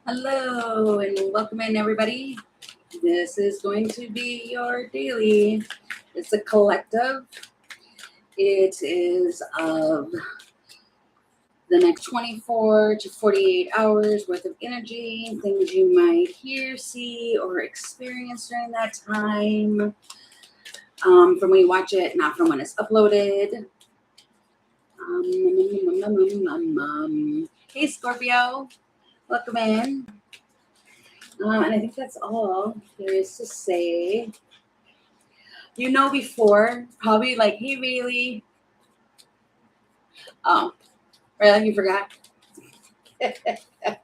Hello and welcome in, everybody. This is going to be your daily. It's a collective. It is of the next 24 to 48 hours worth of energy, things you might hear, see, or experience during that time. From when you watch it, not from when it's uploaded. Hey, Scorpio. Welcome in. And I think that's all there is to say. Before, probably like, hey, Bailey. Oh, really? You forgot?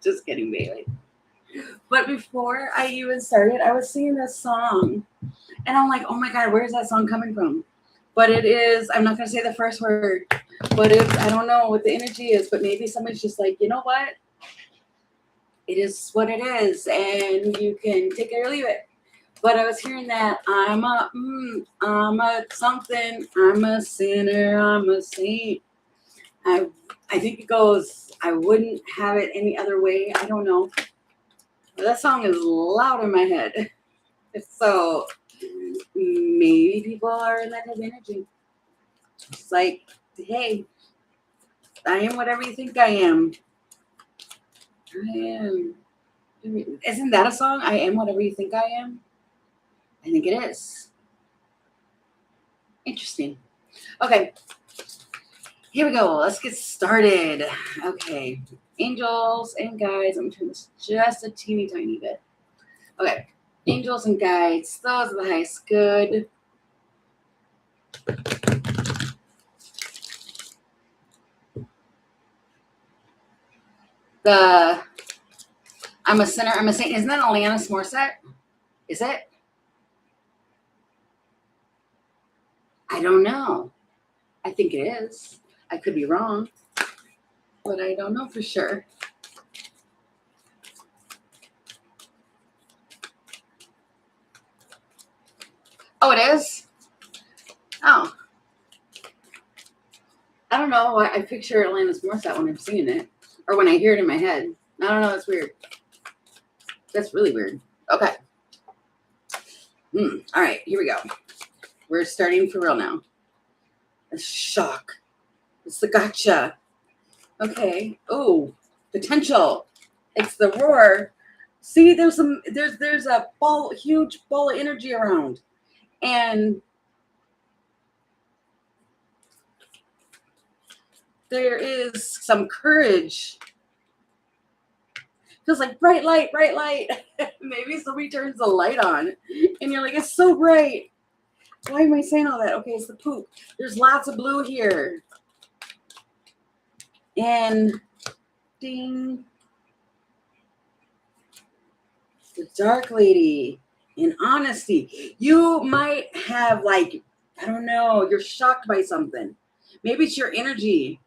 Just kidding, Bailey. But before I even started, I was singing this song. And I'm like, oh my God, where's that song coming from? But it is, I'm not going to say the first word, but I don't know what the energy is, but maybe somebody's just like, you know what? It is what it is, and you can take it or leave it. But I was hearing that I'm a something, I'm a sinner, I'm a saint. I think it goes, I wouldn't have it any other way. I don't know. But that song is loud in my head. So maybe people are in that type of energy. It's like, hey, I am whatever you think I am. I am. Isn't that a song? I am whatever you think I am? I think it is. Interesting. Okay. Here we go. Let's get started. Okay. Angels and guides. I'm going to turn this just a teeny tiny bit. Okay. Angels and guides. Those are the highest good. I'm a sinner, I'm a saint. Isn't that Alanis Morissette? Is it? I don't know. I think it is. I could be wrong, but I don't know for sure. Oh, it is? Oh. I don't know. I picture Alanis Morissette when I'm singing it, or when I hear it in my head. I don't know. That's weird. That's really weird. Okay. All right. Here we go. We're starting for real now. A shock. It's the gotcha. Okay. Oh, potential. It's the roar. See, there's a huge ball of energy around, and there is some courage. Feels like bright light, bright light. Maybe somebody turns the light on, and you're like, it's so bright. Why am I saying all that? Okay, it's the poop. There's lots of blue here. And ding. The dark lady in honesty. You might have, like, I don't know, you're shocked by something. Maybe it's your energy.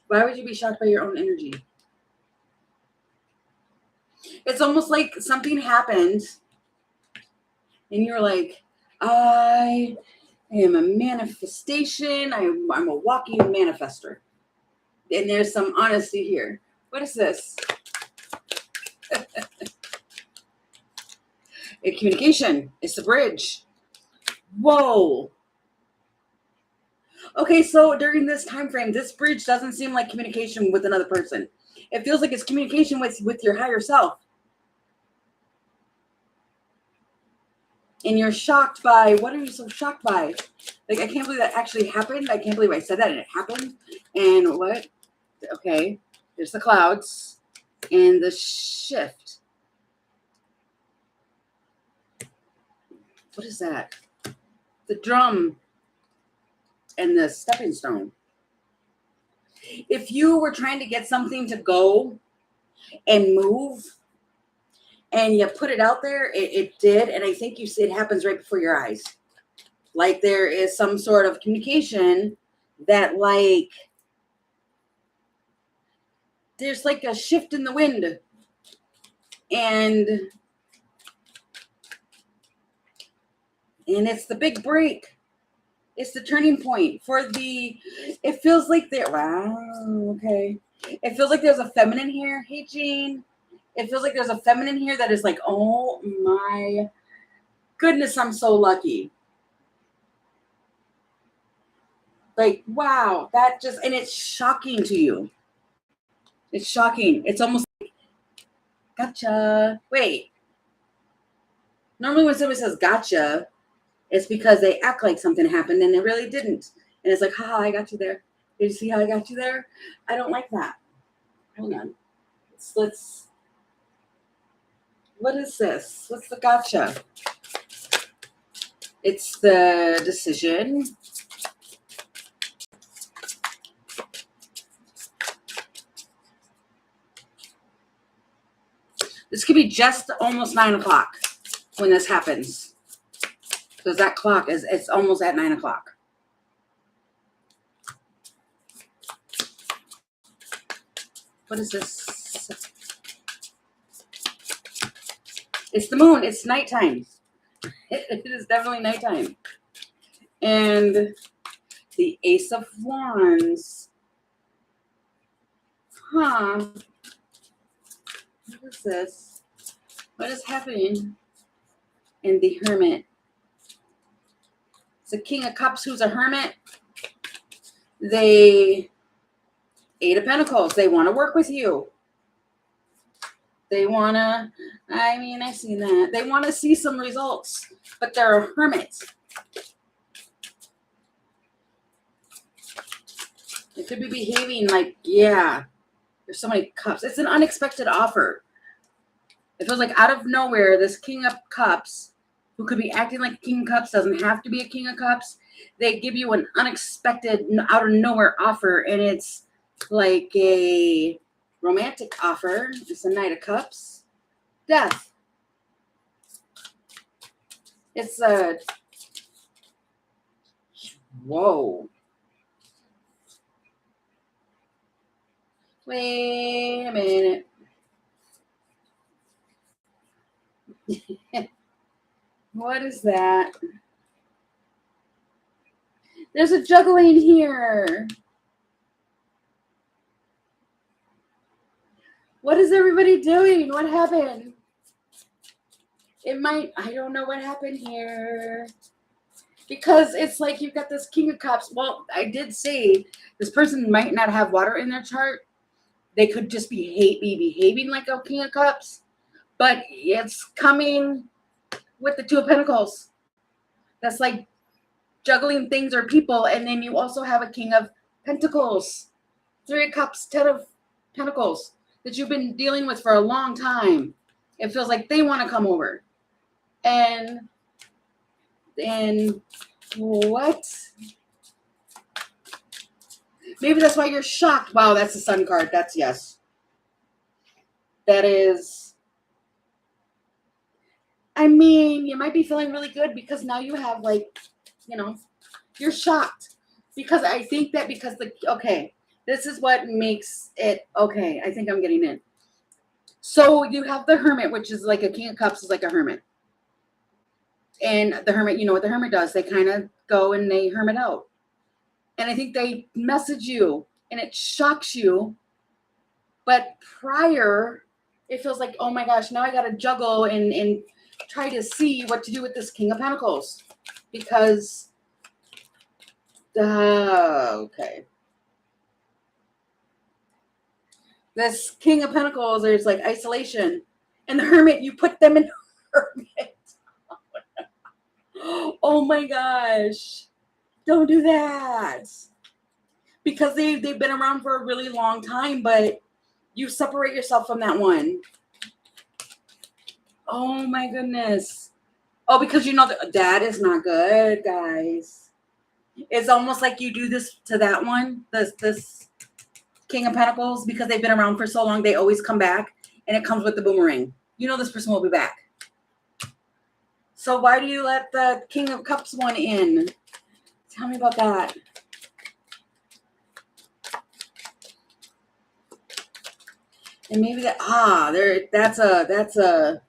Why would you be shocked by your own energy? It's almost like something happened and you're like, I am a manifestation. I'm a walking manifester. And there's some honesty here. What is this? Communication. It's the bridge. Whoa. Okay, so during this time frame, this bridge doesn't seem like communication with another person. It feels like it's communication with your higher self. And you're shocked by, what are you so shocked by? Like, I can't believe that actually happened. I can't believe I said that and it happened. And what? Okay, there's the clouds and the shift. What is that? The drum and the stepping stone. If you were trying to get something to go and move and you put it out there, it did. And I think it happens right before your eyes. Like there is some sort of communication that, like, there's like a shift in the wind. And it's the big break. It's the turning point it feels like wow, okay. It feels like there's a feminine here. Hey, Jean. It feels like there's a feminine here that is like, oh my goodness, I'm so lucky. Like, wow, that just, and it's shocking to you. It's shocking. It's almost like, gotcha. Wait. Normally when somebody says gotcha, it's because they act like something happened and it really didn't. And it's like, haha, I got you there. Did you see how I got you there? I don't like that. Hold on. Let's what is this? What's the gotcha? It's the decision. This could be just almost 9 o'clock when this happens. Because that clock is, it's almost at 9 o'clock. What is this? It's the moon. It's nighttime. It is definitely nighttime. And the Ace of Wands. Huh. What is this? What is happening? And the Hermit. It's a King of Cups who's a hermit. They, Eight of Pentacles. They want to work with you. They want to, I mean, I see that. They want to see some results, but they're a hermit. They could be behaving like, yeah, there's so many cups. It's an unexpected offer. It feels like out of nowhere, this King of Cups, who could be acting like a King of Cups, doesn't have to be a King of Cups. They give you an unexpected, out of nowhere offer, and it's like a romantic offer. It's a Knight of Cups. Death. It's a, whoa. Wait a minute. What is that? There's a juggling here. What is everybody doing? What happened? It might, I don't know what happened here. Because it's like you've got this King of Cups. Well, I did say this person might not have water in their chart. They could just be behaving like a King of Cups. But it's coming with the Two of Pentacles. That's like juggling things or people. And then you also have a King of Pentacles. Three of Cups, 10 of Pentacles that you've been dealing with for a long time. It feels like they want to come over. And what? Maybe that's why you're shocked. Wow, that's the Sun card. That's yes. That is, I mean, you might be feeling really good because now you have like, you know, you're shocked. Because I think that because okay, this is what makes it, okay, I think I'm getting it. So you have the Hermit, which is like a King of Cups is like a hermit. And the Hermit, you know what the Hermit does? They kind of go and they hermit out. And I think they message you and it shocks you. But prior, it feels like, oh my gosh, now I got to juggle and try to see what to do with this King of Pentacles. Because, okay. This King of Pentacles, there's like isolation. And the Hermit, you put them in Hermit. Oh my gosh. Don't do that. Because they've been around for a really long time, but you separate yourself from that one. Oh my goodness. Oh, because you know that is not good, guys. It's almost like you do this to that one, this King of Pentacles, because they've been around for so long, they always come back, and it comes with the boomerang. You know this person will be back. So why do you let the King of Cups one in? Tell me about that. And maybe that, that's a,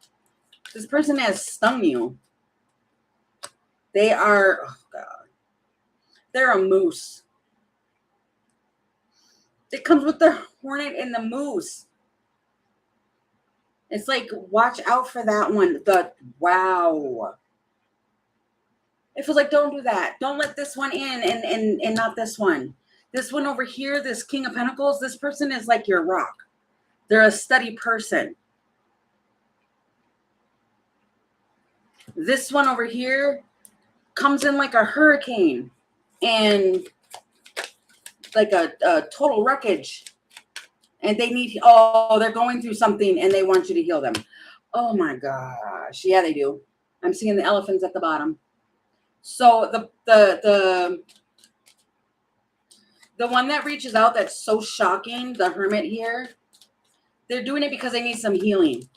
this person has stung you. They are, oh God, they're a moose. It comes with the hornet and the moose. It's like, watch out for that one. Wow. It feels like, don't do that. Don't let this one in and not this one. This one over here, this King of Pentacles, this person is like your rock. They're a steady person. This one over here comes in like a hurricane and like a total wreckage. And they need, they're going through something and they want you to heal them. Oh my gosh. Yeah, they do. I'm seeing the elephants at the bottom. So the one that reaches out that's so shocking, the Hermit here, they're doing it because they need some healing.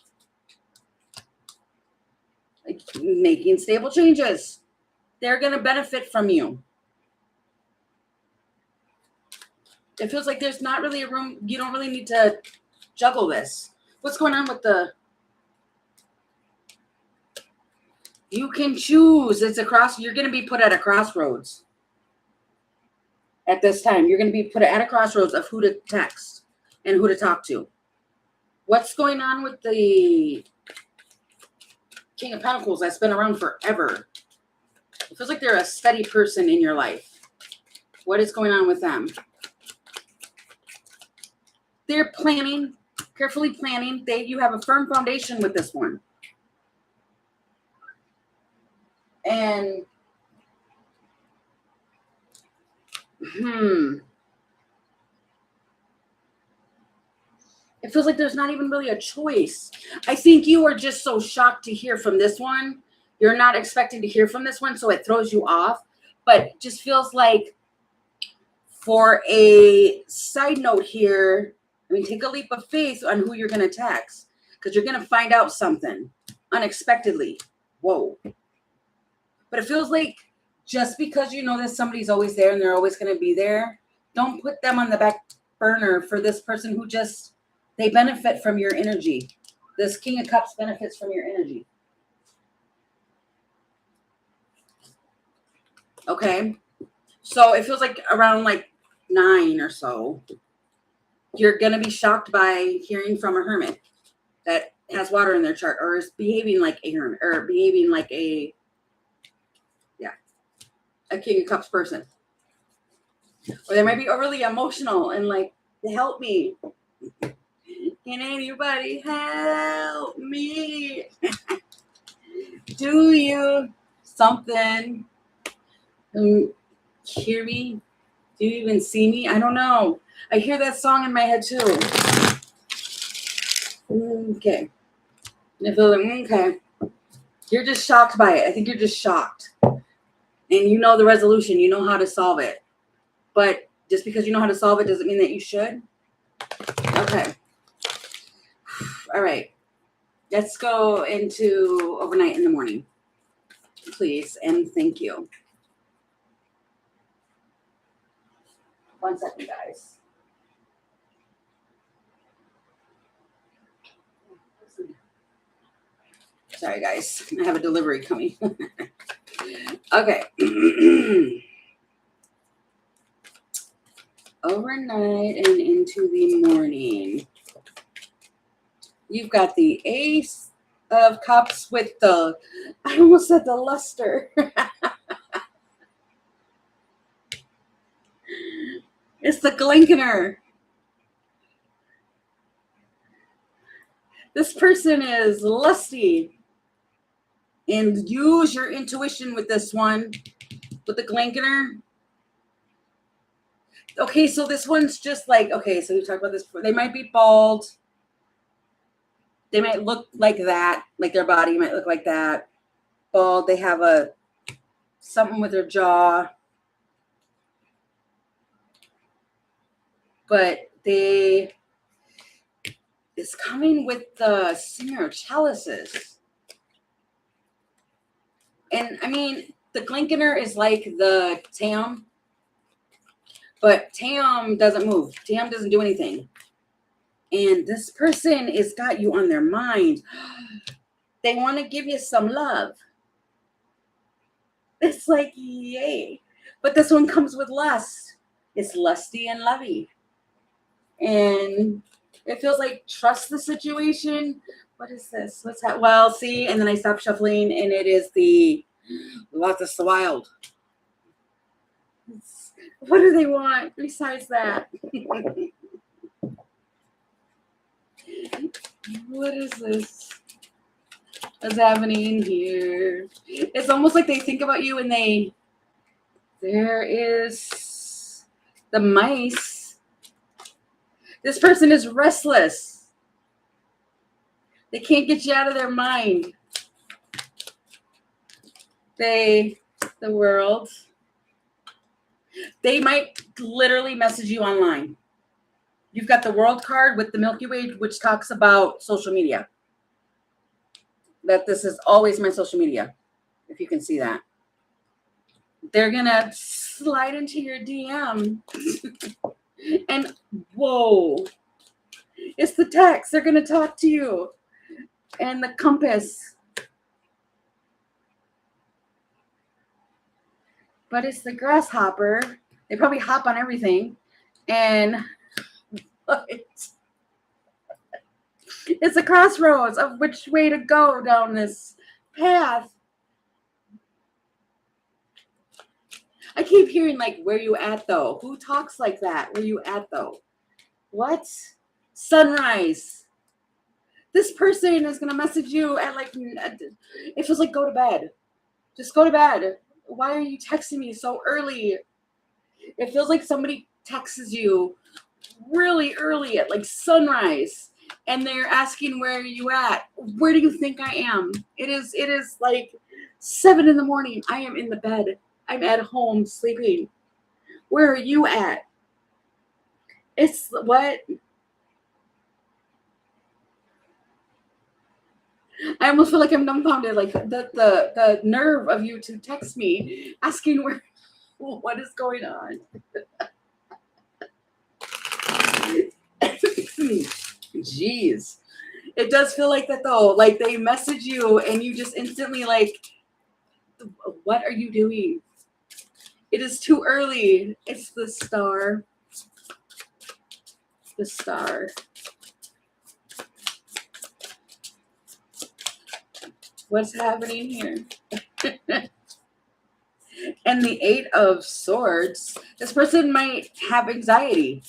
Like making stable changes. They're going to benefit from you. It feels like there's not really a room. You don't really need to juggle this. What's going on with the... You can choose. It's you're going to be put at a crossroads. At this time, you're going to be put at a crossroads of who to text and who to talk to. What's going on with the King of Pentacles that's been around forever? It feels like they're a steady person in your life. What is going on with them? They're planning, carefully planning. You have a firm foundation with this one. And it feels like there's not even really a choice. I think you are just so shocked to hear from this one. You're not expecting to hear from this one, so it throws you off. But it just feels like, for a side note here, I mean, take a leap of faith on who you're going to text, because you're going to find out something unexpectedly. Whoa. But it feels like just because you know that somebody's always there and they're always going to be there, don't put them on the back burner for this person who just, they benefit from your energy. This King of Cups benefits from your energy. Okay. So it feels like around like 9 or so, you're going to be shocked by hearing from a hermit that has water in their chart or is behaving like a hermit or behaving like a King of Cups person. Or they might be overly emotional and like, help me. Can anybody help me? Do you something? Hear me? Do you even see me? I don't know. I hear that song in my head too. Okay. And I feel like, okay. You're just shocked by it. I think you're just shocked. And you know the resolution. You know how to solve it. But just because you know how to solve it doesn't mean that you should. Okay. All right. Let's go into overnight in the morning. Please. And thank you. 1 second, guys. Sorry, guys. I have a delivery coming. Okay. Overnight and into the morning. You've got the Ace of Cups with the, I almost said the luster. It's the Glenkener. This person is lusty. And use your intuition with this one. With the Glenkener. Okay, so this one's just like, okay, so we talked about this before. They might be bald. They might look like that. Like their body might look like that. Bald. They have something with their jaw. But it's coming with the Singer of Chalices. And I mean, the Glenkener is like the Tam. But Tam doesn't move. Tam doesn't do anything. And this person has got you on their mind. They want to give you some love. It's like, yay. But this one comes with lust. It's lusty and lovey. And it feels like trust the situation, What is this? What's that? Well, see, and then I stop shuffling, and it is the Lotus the Wild. What do they want besides that? What is this? What's happening here? It's almost like they think about you and there is the mice. This person is restless. They can't get you out of their mind. The world. They might literally message you online. You've got the world card with the Milky Way, which talks about social media. That this is always my social media, if you can see that. They're going to slide into your DM. And, whoa. It's the text. They're going to talk to you. And the compass. But it's the grasshopper. They probably hop on everything. And it's a crossroads of which way to go down this path. I keep hearing, like, where you at, though? Who talks like that? Where you at, though? What? Sunrise. This person is going to message you at, like, it feels like go to bed. Just go to bed. Why are you texting me so early? It feels like somebody texts you really early at, like, sunrise. And they're asking where are you at? Where do you think I am? It is like 7 in the morning. I am in the bed. I'm at home sleeping. Where are you at? It's what? I almost feel like I'm dumbfounded. Like the nerve of you to text me asking what is going on. Jeez. It does feel like that though. Like they message you and you just instantly like, what are you doing? It is too early. It's the star. The star. What's happening here? And the 8 of Swords. This person might have anxiety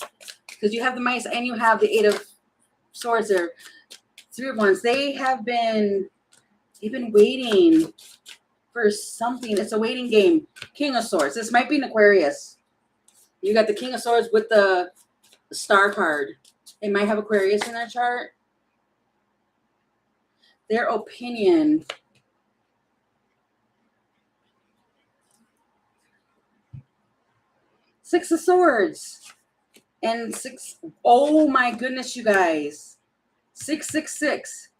because you have the mice and you have the 8 of Swords or 3 of Wands. They've been waiting for something. It's a waiting game. King of Swords. This might be an Aquarius. You got the King of Swords with the star card. They might have Aquarius in their chart. Their opinion. Six of Swords. And 6. Oh my goodness, you guys. 666.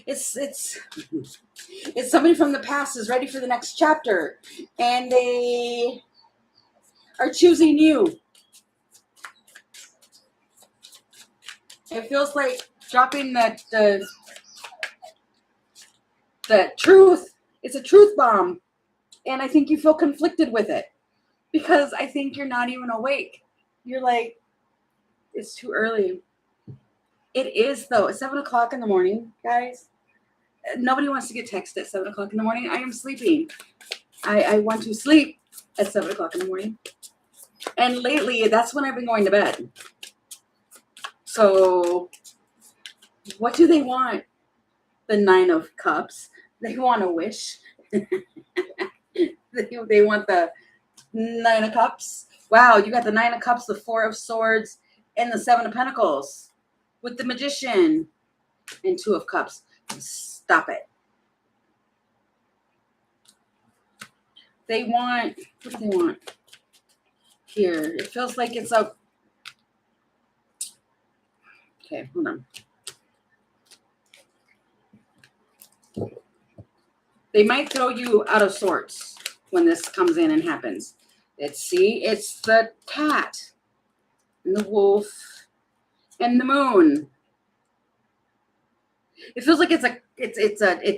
It's somebody from the past is ready for the next chapter, and they are choosing you. It feels like dropping the truth. It's a truth bomb, and I think you feel conflicted with it because I think you're not even awake. You're like, it's too early. It is, though. It's 7 o'clock in the morning, guys. Nobody wants to get texted at 7 o'clock in the morning. I am sleeping. I want to sleep at 7 o'clock in the morning. And lately, that's when I've been going to bed. So, what do they want? The 9 of Cups. They want a wish. They want the 9 of Cups. Wow, you got the 9 of Cups, the 4 of Swords, and the 7 of Pentacles. With the Magician and 2 of Cups. Stop it. They want, what do they want? Here, it feels like it's a, okay, hold on. They might throw you out of sorts when this comes in and happens. It's the cat and the wolf and the moon. It feels like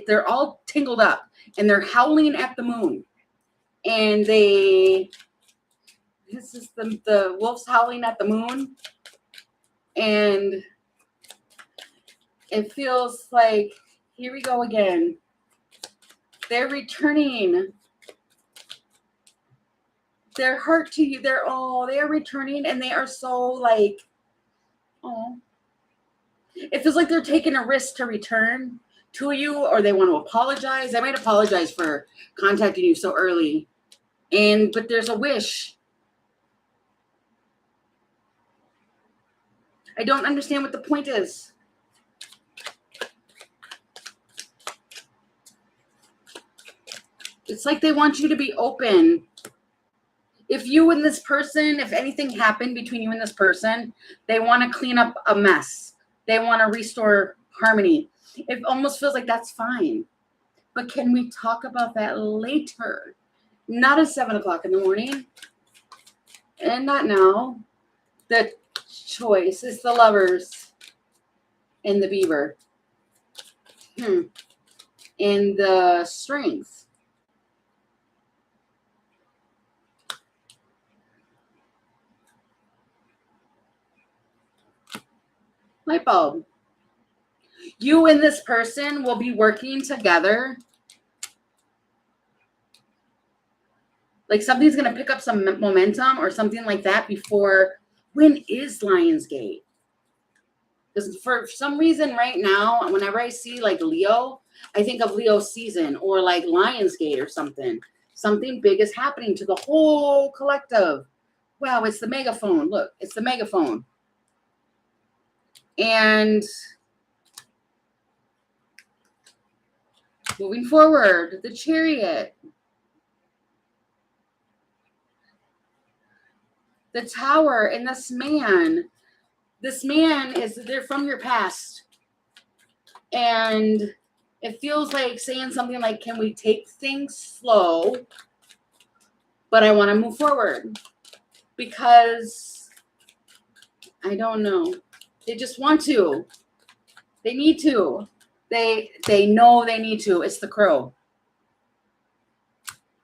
they're all tangled up and they're howling at the moon. and this is the wolf's howling at the moon, and it feels like, here we go again. They're returning their heart to you. They are returning, and they are so like, oh, it feels like they're taking a risk to return to you, or they want to apologize. They might apologize for contacting you so early, but there's a wish. I don't understand what the point is. It's like they want you to be open. If you and this person, if anything happened between you and this person, they want to clean up a mess. They want to restore harmony. It almost feels like that's fine. But can we talk about that later? Not at 7 o'clock in the morning. And not now. The choice is the Lovers and the Beaver. And the Strength. Light bulb. You and this person will be working together. Like something's going to pick up some momentum or something like that before. When is Lionsgate? Because for some reason right now, whenever I see like Leo, I think of Leo season or like Lionsgate or something. Something big is happening to the whole collective. Wow, it's the megaphone. Look, it's the megaphone. And moving forward, the Chariot. The Tower and this man. This man they're from your past. And it feels like saying something like, can we take things slow? But I want to move forward. Because I don't know. They just want to. They need to. They know they need to. It's the Crow.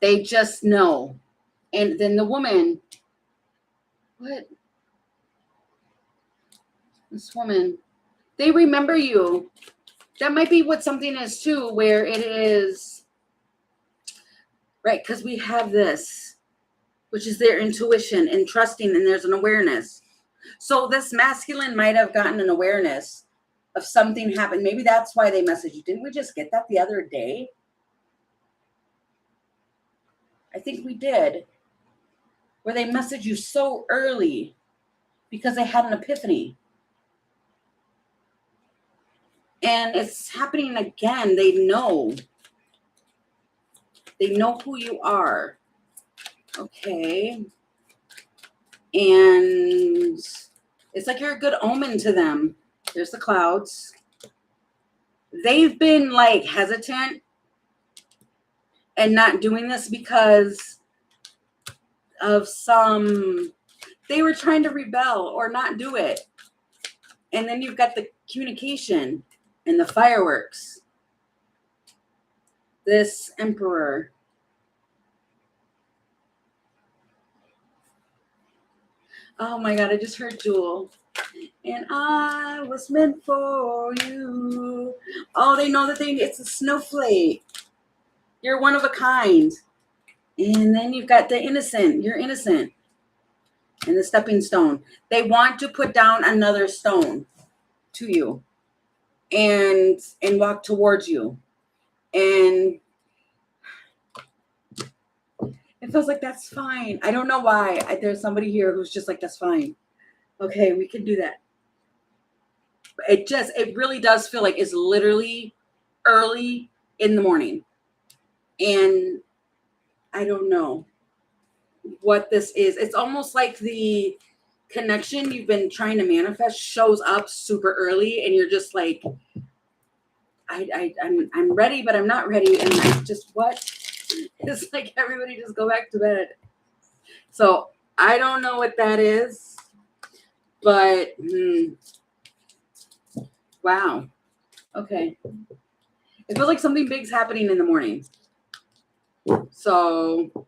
They just know. And then the woman. What? This woman. They remember you. That might be what something is too, where it is. Right, because we have this, which is their intuition and trusting, and there's an awareness. So this masculine might have gotten an awareness of something happened. Maybe that's why they messaged you. Didn't we just get that the other day? I think we did. Where they messaged you so early because they had an epiphany. And it's happening again. They know. They know who you are. Okay. And it's like you're a good omen to them. There's the clouds. They've been like hesitant and not doing this because of they were trying to rebel or not do it. And then you've got the communication and the fireworks. This Emperor. Oh my God, I just heard Jewel. And I was meant for you. Oh, they know that it's a snowflake. You're one of a kind. And then you've got the innocent. You're innocent. And the stepping stone. They want to put down another stone to you and walk towards you. And it feels like that's fine. I don't know why. There's somebody here who's just like, that's fine. Okay, we can do that. It really does feel like it's literally early in the morning. And I don't know what this is. It's almost like the connection you've been trying to manifest shows up super early, and you're just like, I'm ready, but I'm not ready. And I just, what? It's like everybody just go back to bed. So I don't know what that is, but wow. Okay. It feels like something big's happening in the morning. So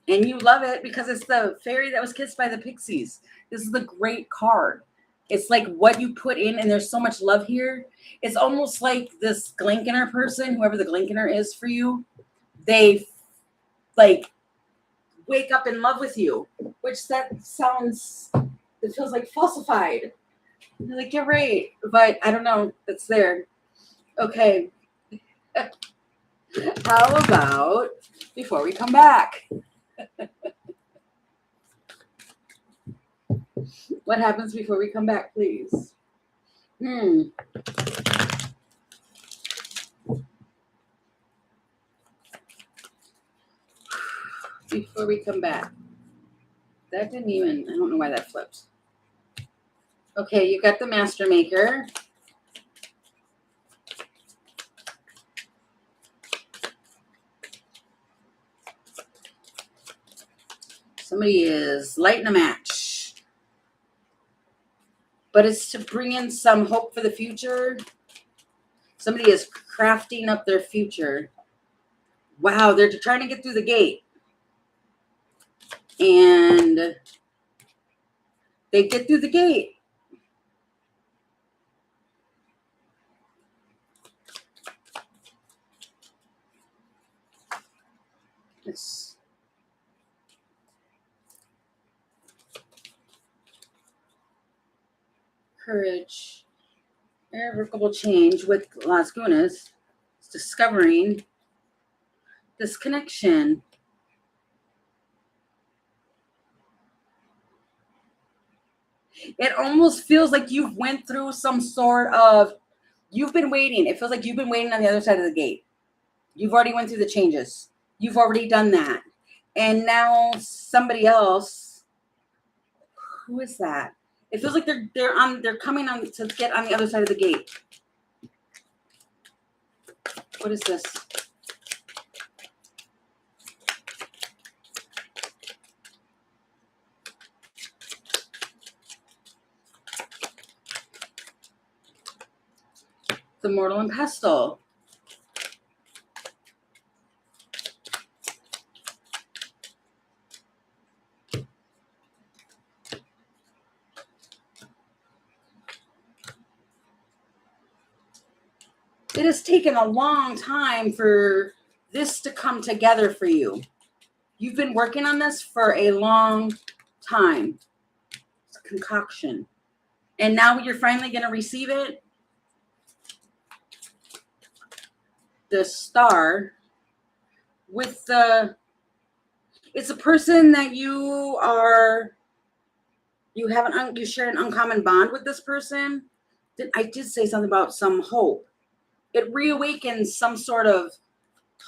And you love it because it's the fairy that was kissed by the pixies. This is the great card. It's like what you put in, and there's so much love here. It's almost like this Glinkener person, whoever the Glinkener is for you, they like wake up in love with you, which that sounds, it feels like falsified. You're like, you're right, but I don't know. It's there. Okay. How about before we come back? What happens before we come back, please? Before we come back. That didn't even, I don't know why that flipped. Okay, you got the Master Maker. Somebody is lighting a match. But it's to bring in some hope for the future. Somebody is crafting up their future. Wow, they're trying to get through the gate. And they get through the gate. It's courage, irrevocable change with Las Gunas. It's discovering this connection. It almost feels like you've went through some sort of, you've been waiting. It feels like you've been waiting on the other side of the gate. You've already went through the changes. You've already done that. And now somebody else, who is that? It feels like they're coming on to get on the other side of the gate. What is this? The Mortal and Pestle. It has taken a long time for this to come together for you. You've been working on this for a long time. It's a concoction. And now you're finally going to receive it. The Star with the, it's a person that you share an uncommon bond with this person. I did say something about some hope. It reawakens some sort of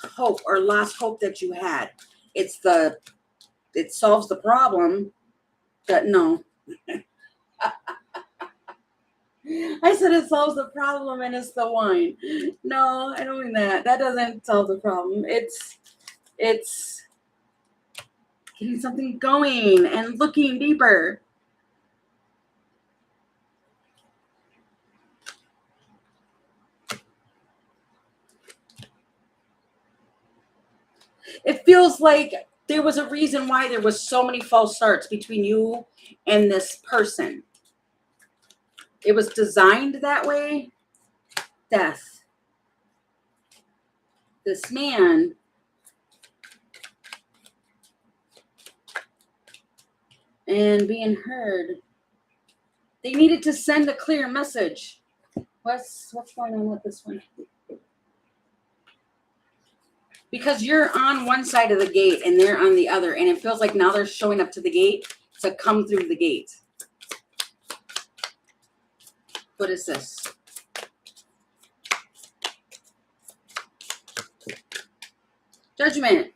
hope or lost hope that you had. It solves the problem. No. I said it solves the problem and it's the wine. No, I don't mean that. That doesn't solve the problem. It's getting something going and looking deeper. It feels like there was a reason why there was so many false starts between you and this person. It was designed that way. Death. This man and being heard. They needed to send a clear message. What's going on with this one? Because you're on one side of the gate and they're on the other, and it feels like now they're showing up to the gate to come through the gate. What is this? Judgment.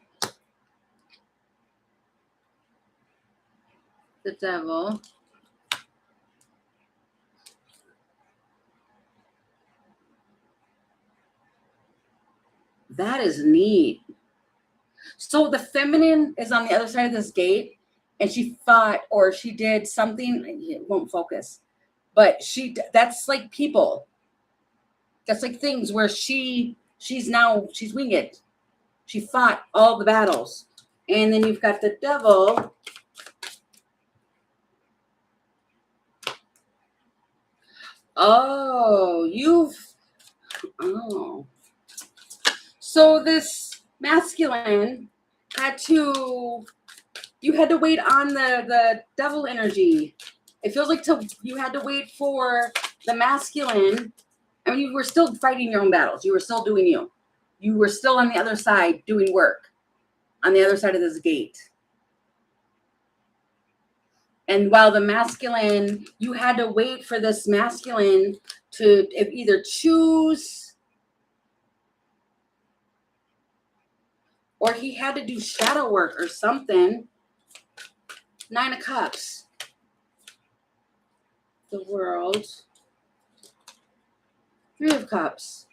The Devil. That is neat. So the feminine is on the other side of this gate, and she fought or she did something. It won't focus, but that's like people. That's like things where she's winged. She fought all the battles, And then you've got the Devil. Oh, so this masculine you had to wait on the devil energy. It feels like you had to wait for the masculine. I mean, you were still fighting your own battles. You were still doing you. You were still on the other side doing work on the other side of this gate. And while the masculine, you had to wait for this masculine to either choose, or he had to do shadow work or something. 9 of Cups. The World. 3 of Cups.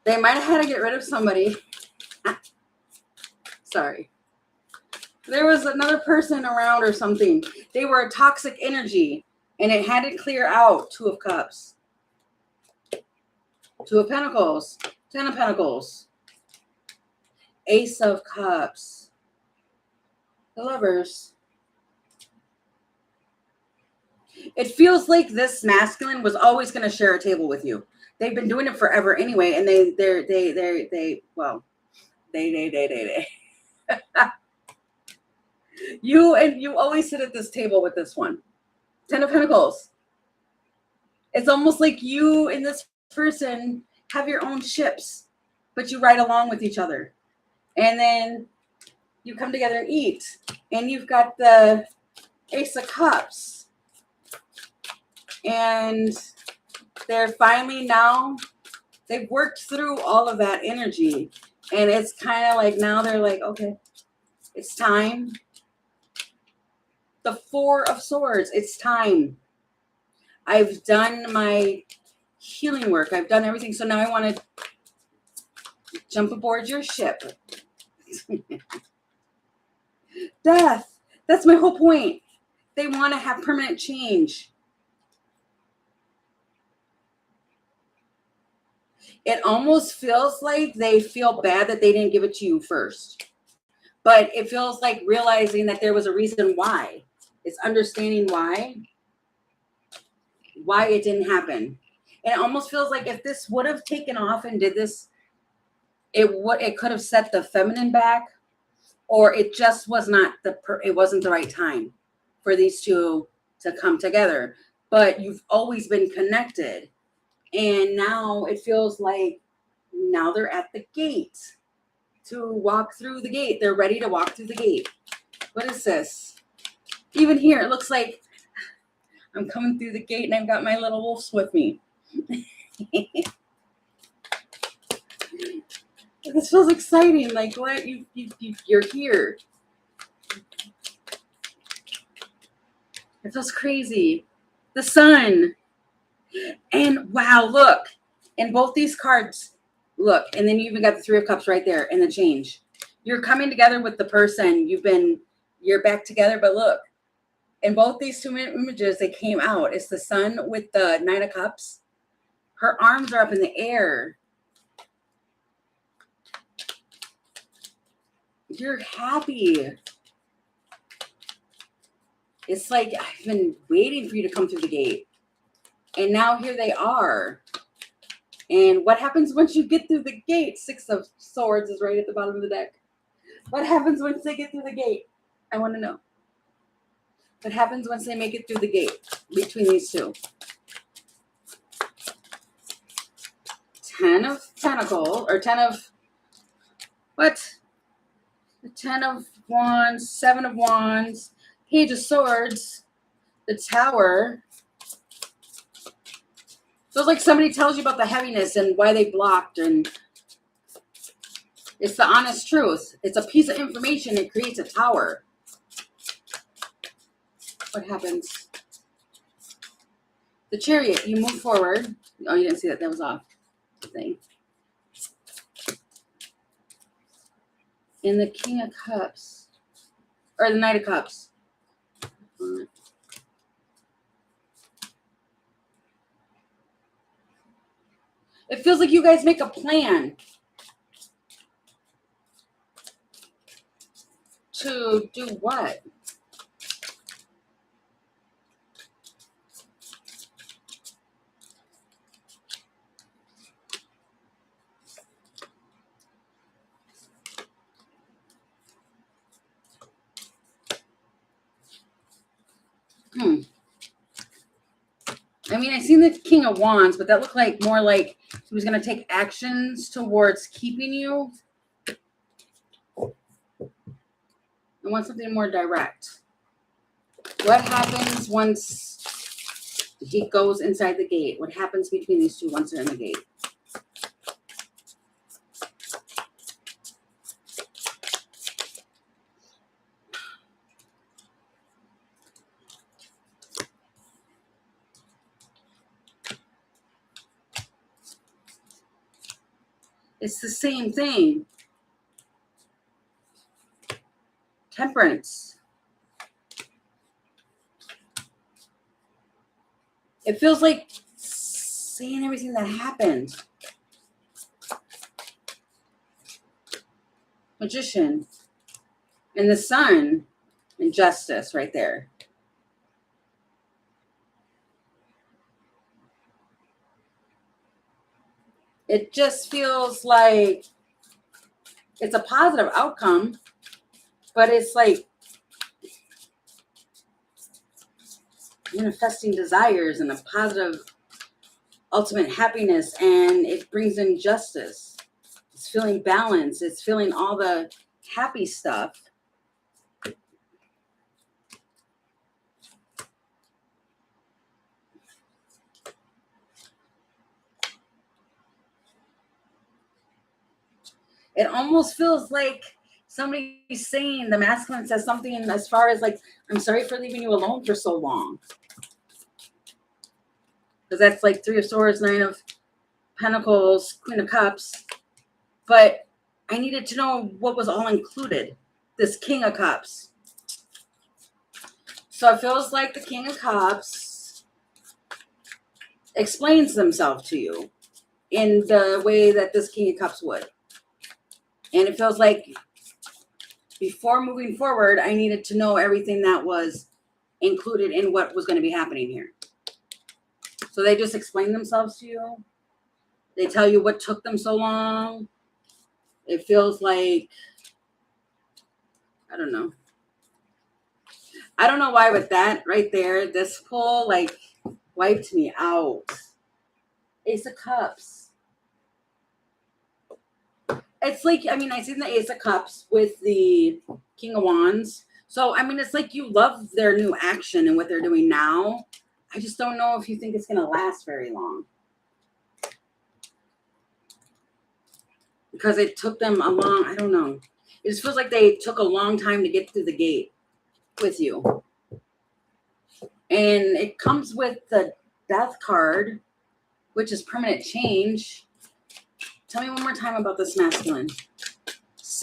They might have had to get rid of somebody. Sorry. There was another person around or something. They were a toxic energy, and it had to clear out. 2 of Cups. 2 of Pentacles. 10 of Pentacles. Ace of Cups. The Lovers. It feels like this masculine was always going to share a table with you. They've been doing it forever anyway, and they you always sit at this table with this one. 10 of Pentacles. It's almost like you and this person have your own ships, but you ride along with each other. And then you come together and eat. And you've got the Ace of Cups. And they're finally now, they've worked through all of that energy. And it's kind of like now they're like, okay, it's time. The 4 of Swords, it's time. I've done my healing work. I've done everything. So now I want to jump aboard your ship. Death. That's my whole point. They want to have permanent change. It almost feels like they feel bad that they didn't give it to you first. But it feels like realizing that there was a reason why. It's understanding why it didn't happen. And it almost feels like if this would have taken off and did this, it could have set the feminine back, or it just was not it wasn't the right time for these two to come together. But you've always been connected. And now it feels like now they're at the gate to walk through the gate. They're ready to walk through the gate. What is this? Even here, it looks like I'm coming through the gate and I've got my little wolves with me. This feels exciting. Like, what? You're here. It feels crazy. The Sun. And wow, look. In both these cards, look. And then you even got the 3 of Cups right there and the change. You're coming together with the person. You're back together, but look. In both these 2 images, they came out. It's the Sun with the 9 of Cups. Her arms are up in the air. You're happy. It's like I've been waiting for you to come through the gate. And now here they are. And what happens once you get through the gate? 6 of Swords is right at the bottom of the deck. What happens once they get through the gate? I want to know. What happens once they make it through the gate between these two? 10 of Pentacles, or 10 of, what? The 10 of Wands, 7 of Wands, Page of Swords, the Tower. Feels like somebody tells you about the heaviness and why they blocked, and it's the honest truth. It's a piece of information that creates a tower. What happens? The Chariot, you move forward. Oh, you didn't see that. That was off. Thing. And the King of Cups, or the Knight of Cups. It feels like you guys make a plan to do what? I mean, I seen the King of Wands, but that looked like more like he was going to take actions towards keeping you. I want something more direct. What happens once he goes inside the gate? What happens between these two once they're in the gate? It's the same thing. Temperance. It feels like saying everything that happened. Magician. And the sun and justice right there. It just feels like it's a positive outcome, but it's like manifesting desires and a positive ultimate happiness, and it brings in justice. It's feeling balance. It's feeling all the happy stuff. It almost feels like somebody's saying, the masculine says something as far as like, I'm sorry for leaving you alone for so long. Because that's like 3 of Swords, 9 of Pentacles, Queen of Cups. But I needed to know what was all included. This King of Cups. So it feels like the King of Cups explains themselves to you in the way that this King of Cups would. And it feels like before moving forward, I needed to know everything that was included in what was going to be happening here. So they just explain themselves to you. They tell you what took them so long. It feels like, I don't know. I don't know why, but that right there, this pull, like, wiped me out. Ace of Cups. It's like, I mean, I seen the Ace of Cups with the King of Wands. So, I mean, it's like you love their new action and what they're doing now. I just don't know if you think it's going to last very long. Because it took them a long, I don't know. It just feels like they took a long time to get through the gate with you. And it comes with the Death card, which is permanent change. Tell me one more time about this masculine. It's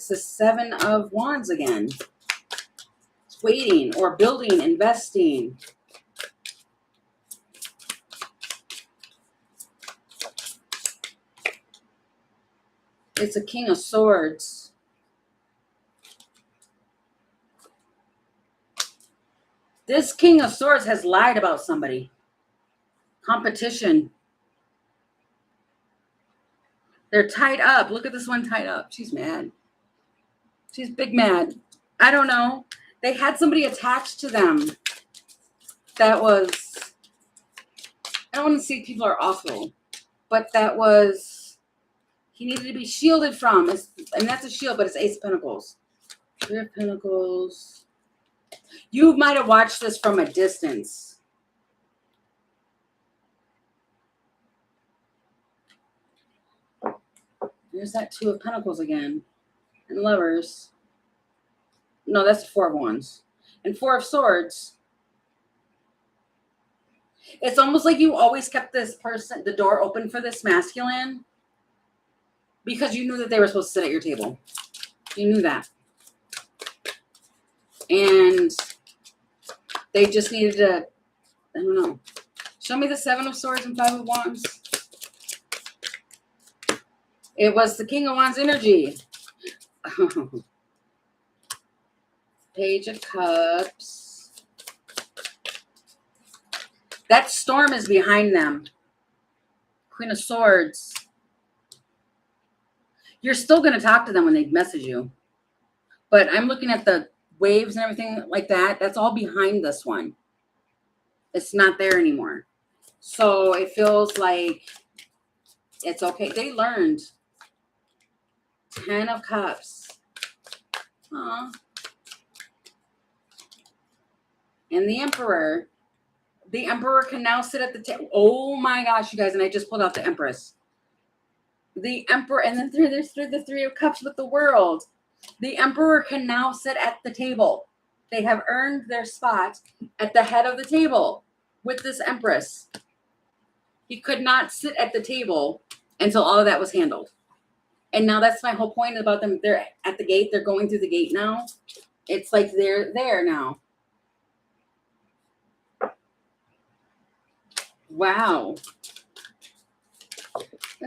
the 7 of Wands again. It's waiting or building, investing. It's a King of Swords. This King of Swords has lied about somebody. Competition. They're tied up. Look at this one tied up. She's mad. She's big mad. I don't know. They had somebody attached to them that was, I don't want to say people are awful, but that was, he needed to be shielded from. And that's a shield, but it's Ace of Pentacles. 3 of Pentacles. You might have watched this from a distance. There's that 2 of Pentacles again. And Lovers. No, that's 4 of Wands. And 4 of Swords. It's almost like you always kept this person, the door open for this masculine, because you knew that they were supposed to sit at your table. You knew that. And they just needed to, I don't know, Show me the Seven of Swords and Five of Wands. It was the King of Wands energy. Page of Cups. That storm is behind them. Queen of Swords. You're still going to talk to them when they message you. But I'm looking at the waves and everything like that. That's all behind this one. It's not there anymore. So it feels like it's okay. They learned. 10 of Cups. Aww. And the Emperor. The Emperor can now sit at the table. Oh my gosh, you guys. And I just pulled out the Empress. The Emperor. And then there's the Three of Cups with the World. The Emperor can now sit at the table. They have earned their spot at the head of the table with this Empress. He could not sit at the table until all of that was handled. And now that's my whole point about them. They're at the gate. They're going through the gate now. It's like they're there now. Wow.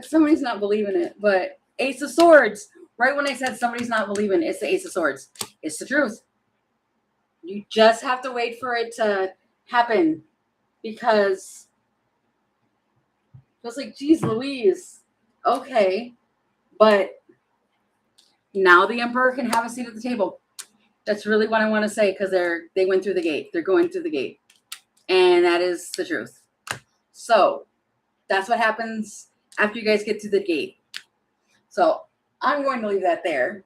Somebody's not believing it. But Ace of Swords. Right when I said somebody's not believing it, it's the Ace of Swords. It's the truth. You just have to wait for it to happen. Because it was like, geez Louise. Okay. But now the Emperor can have a seat at the table. That's really what I want to say, because they went through the gate. They're going through the gate. And that is the truth. So that's what happens after you guys get to the gate. So I'm going to leave that there.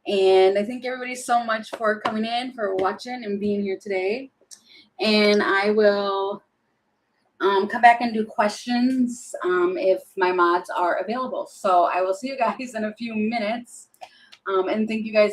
And I thank everybody so much for coming in, for watching and being here today. And I will come back and do questions if my mods are available. So I will see you guys in a few minutes. And thank you guys.